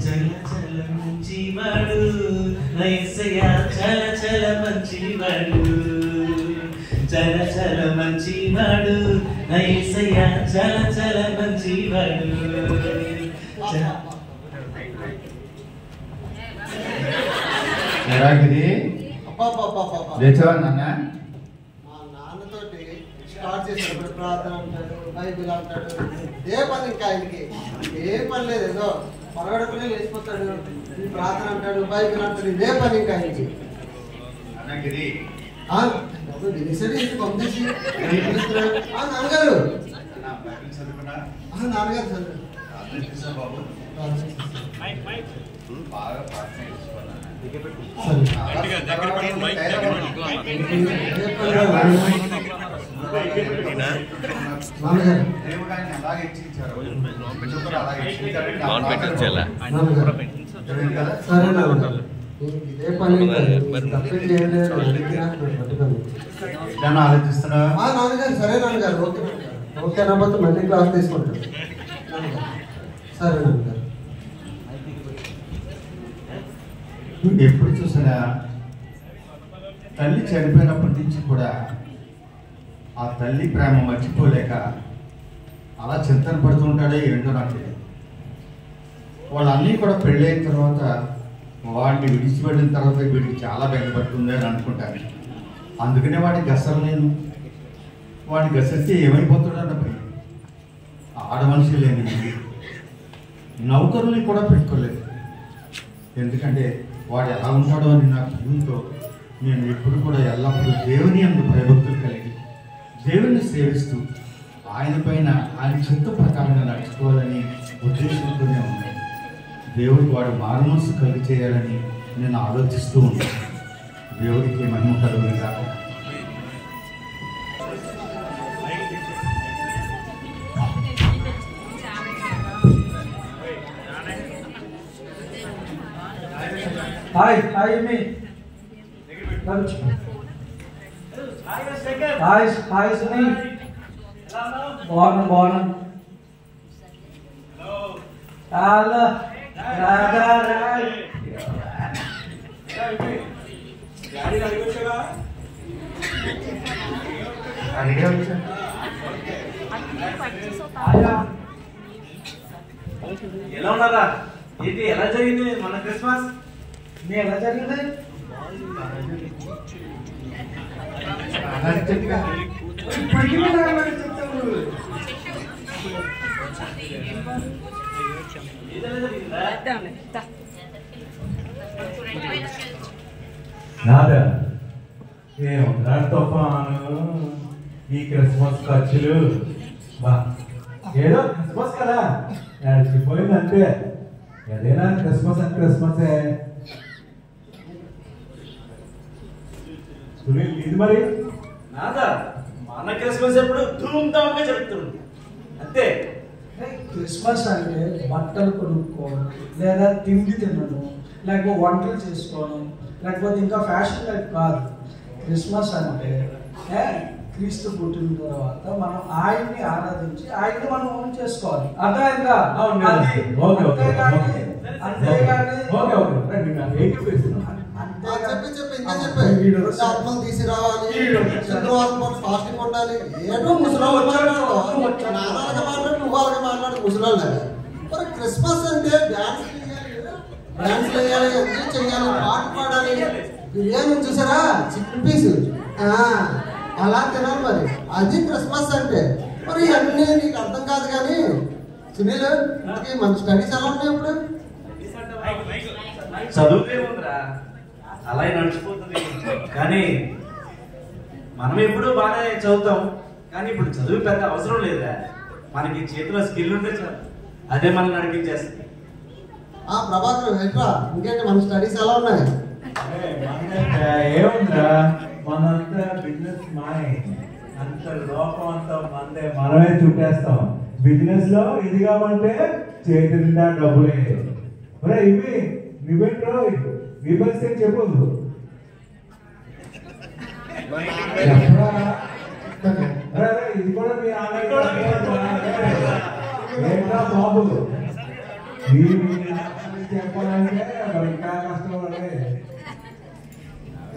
చల చల మంచివాడు యేసయ్యా చల చల మంచివాడు చల చల మంచివాడు యేసయ్యా చల చల మంచివాడు ఎలాగిది లేచావా నాన్న? మా నాన్నతోటి స్టార్ట్ చేసినప్పుడు ప్రార్థన అంటాడు, బైబిల్ అంటాడు, ఏ పని ఇంకా ఆయనకి ఏ పని లేదు. ఏదో పరగడుకునే లేచిపోతాడు, ప్రార్థన అంటాడు, బైబిల్ అంటాడు, ఇదే పని ఇంకా ఆయనకి. అన్నగిరి పంపించి నాన్నగారు చదువుకున్నా నాన్నగారు చదువు బాబు బాగా ప్రార్థన చేసుకోవాలన్నా. ఆలోచిస్తున్నా నాన్నగారు. సరే నాన్నగారు, ఓకే ఓకే అన్నపోతే మళ్ళీ క్లాస్ తీసుకుంటాను. సరే నాన్నగారు. ఎప్పుడు చూసినా తల్లి చనిపోయినప్పటి నుంచి కూడా ఆ తల్లి ప్రేమ మర్చిపోలేక అలా చింతన పడుతూ ఉంటాడో ఏంటో నాకు తెలియదు. వాళ్ళన్నీ కూడా పెళ్ళైన తర్వాత వాడిని విడిచిపెట్టిన తర్వాత వీడికి చాలా బెంగపడుతుంది అని అనుకుంటాను. అందుకనే వాడిని గసలు నేను వాడిని గసరిస్తే ఏమైపోతాడన్న భయం. ఆడ మనిషి లేని నౌకరుల్ని కూడా పెట్టుకోలేదు. ఎందుకంటే వాడు ఎలా ఉంటాడో అని నా భయంతో నేను ఎప్పుడు కూడా ఎల్లప్పుడూ దేవుని అందు భయభక్తులు కలిగి దేవుని సేవిస్తూ ఆయన పైన ఆయన చిత్త ప్రకారంగా నడుచుకోవాలని ఉద్దేశంతోనే ఉన్నాను. దేవుడికి వాడు మారు మనసు కలిగి చేయాలని నేను ఆలోచిస్తూ ఉంటాను. దేవుడికి మహిమ కలుగును గాక. Hi hi me hi hi Suni బాగున్నాం హలో రాగారాయ్ అడిగే వచ్చా ఎలా ఉన్నారా? ఏంటి ఎలా జరిగింది మన క్రిస్మస్? మీ ఎలా జరిగింది? నాదా ఏముందా తుఫాను ఈ క్రిస్మస్ ఖర్చులు బా ఏదో క్రిస్మస్ కదా నడిచిపోయింది అంతే. ఏదైనా క్రిస్మస్ అంటే క్రిస్మసే. ఇది మరి నాదా మన క్రిస్మస్ ఎప్పుడు ధూమ్ధామ్గా జరుగుతుంది అంతే. క్రిస్మస్ అంటే బట్టలు కొనుక్కోవడం, లేదా తిండి తినడం, లేకపోతే వంటలు చేసుకోవడం, లేకపోతే ఇంకా ఫ్యాషన్ లైఫ్ కాదు. క్రిస్మస్ అంటే క్రీస్తు పుట్టిన తర్వాత మనం ఆయన్ని ఆరాధించి ఆయన్ని మనం ఓన్ చేసుకోవాలి. అర్థమైందా? ఆత్మలు తీసుకురావాలి, శుక్రవారం పాటు ఫాస్టింగ్ ఉండాలి. ఏదో ముసలాళ్ళు నాన్నగా మాట్లాడు, నువ్వు వాళ్ళగా మాట్లాడు ముసలాళ్ళు. మరి క్రిస్మస్ అంటే డాన్స్ వేయాలి, ఎంజాయ్ చేయాలి, పాట పాడాలి. బిర్యానీ చూసారా, చికెన్ పీస్ అలా తినాలి. మరి అది క్రిస్మస్ అంటే. మరి అన్నీ నీకు అర్థం కాదు. కానీ సునీల్, మన స్టడీస్ ఎలా ఉన్నాయి ఇప్పుడు? చదువుతే ఉందిరా, అలా నడిచిపోతుంది. కానీ మనం ఎప్పుడు బాగానే చదువుతాం, కానీ ఇప్పుడు చదువు పెద్ద అవసరం లేదా. మనకి చేతిలో స్కిల్ ఉంటే చాలు, అదే మనం నడిపించేస్తుంది. ప్రభాకర్ హెట్రా, ఇంకేంటి మన స్టడీస్ ఎలా ఉన్నాయి? ఏముందా మనంతా బిజినెస్ మైండ్, అంత లోకం అంతా మందే, మనమే చుట్టేస్తాం. బిజినెస్ లో ఇది కావంటే చేతి నిండా డబ్బులే. ఇవి నువ్వేంట్రో విమర్శ చెప్పు. ఇది కూడా మీ ఏంట్రా బాబులు చెప్పాలంటే మరి ఇంకా కష్టం పడే.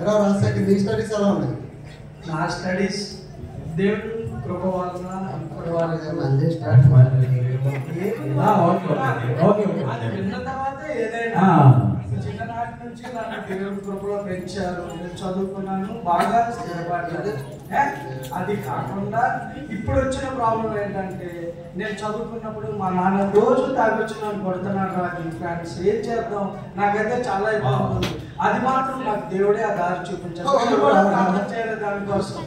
ఎలా రాసాక నీ స్టడీస్ ఎలా ఉన్నాయి? నా స్టడీస్ దేవుడు కృప వలన ఇప్పటి వరకు మళ్ళీ స్టార్ట్ అది విన్న తర్వాత ఏదైనా చిన్ననాటి నుంచి నన్ను దేవుడి కృపలో పెంచారు. నేను చదువుకున్నాను, బాగా స్థిరపడ్డాను. అది కాకుండా ఇప్పుడు వచ్చిన ప్రాబ్లం ఏంటంటే, నేను చదువుకున్నప్పుడు మా నాన్న రోజు తాగొచ్చి నన్ను కొడుతున్నాడు. రాజు ఫ్రెండ్స్ ఏం చేద్దాం, నాకైతే చాలా ఇబ్బంది ఉంది. అది మాత్రం నాకు దేవుడే ఆ దారి చూపించాడు. నేను కూడా ప్రార్థన చేయలేదు దానికోసం.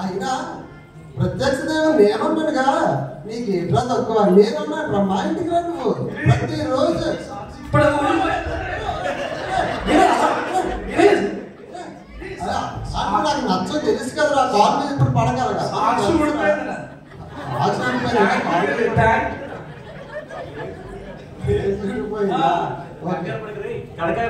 అయినా ప్రత్యక్ష దేవుడు నేనున్నాడుగా, నీకు ఎట్లా తక్కువ? నేనున్నాడు, మా ఇంటికి రా నువ్వు ప్రతిరోజు. ఇప్పుడు నాకు నచ్చో తెలుసు కదరా, కాల్ మీద ఇప్పుడు పడగలగా కడకాయ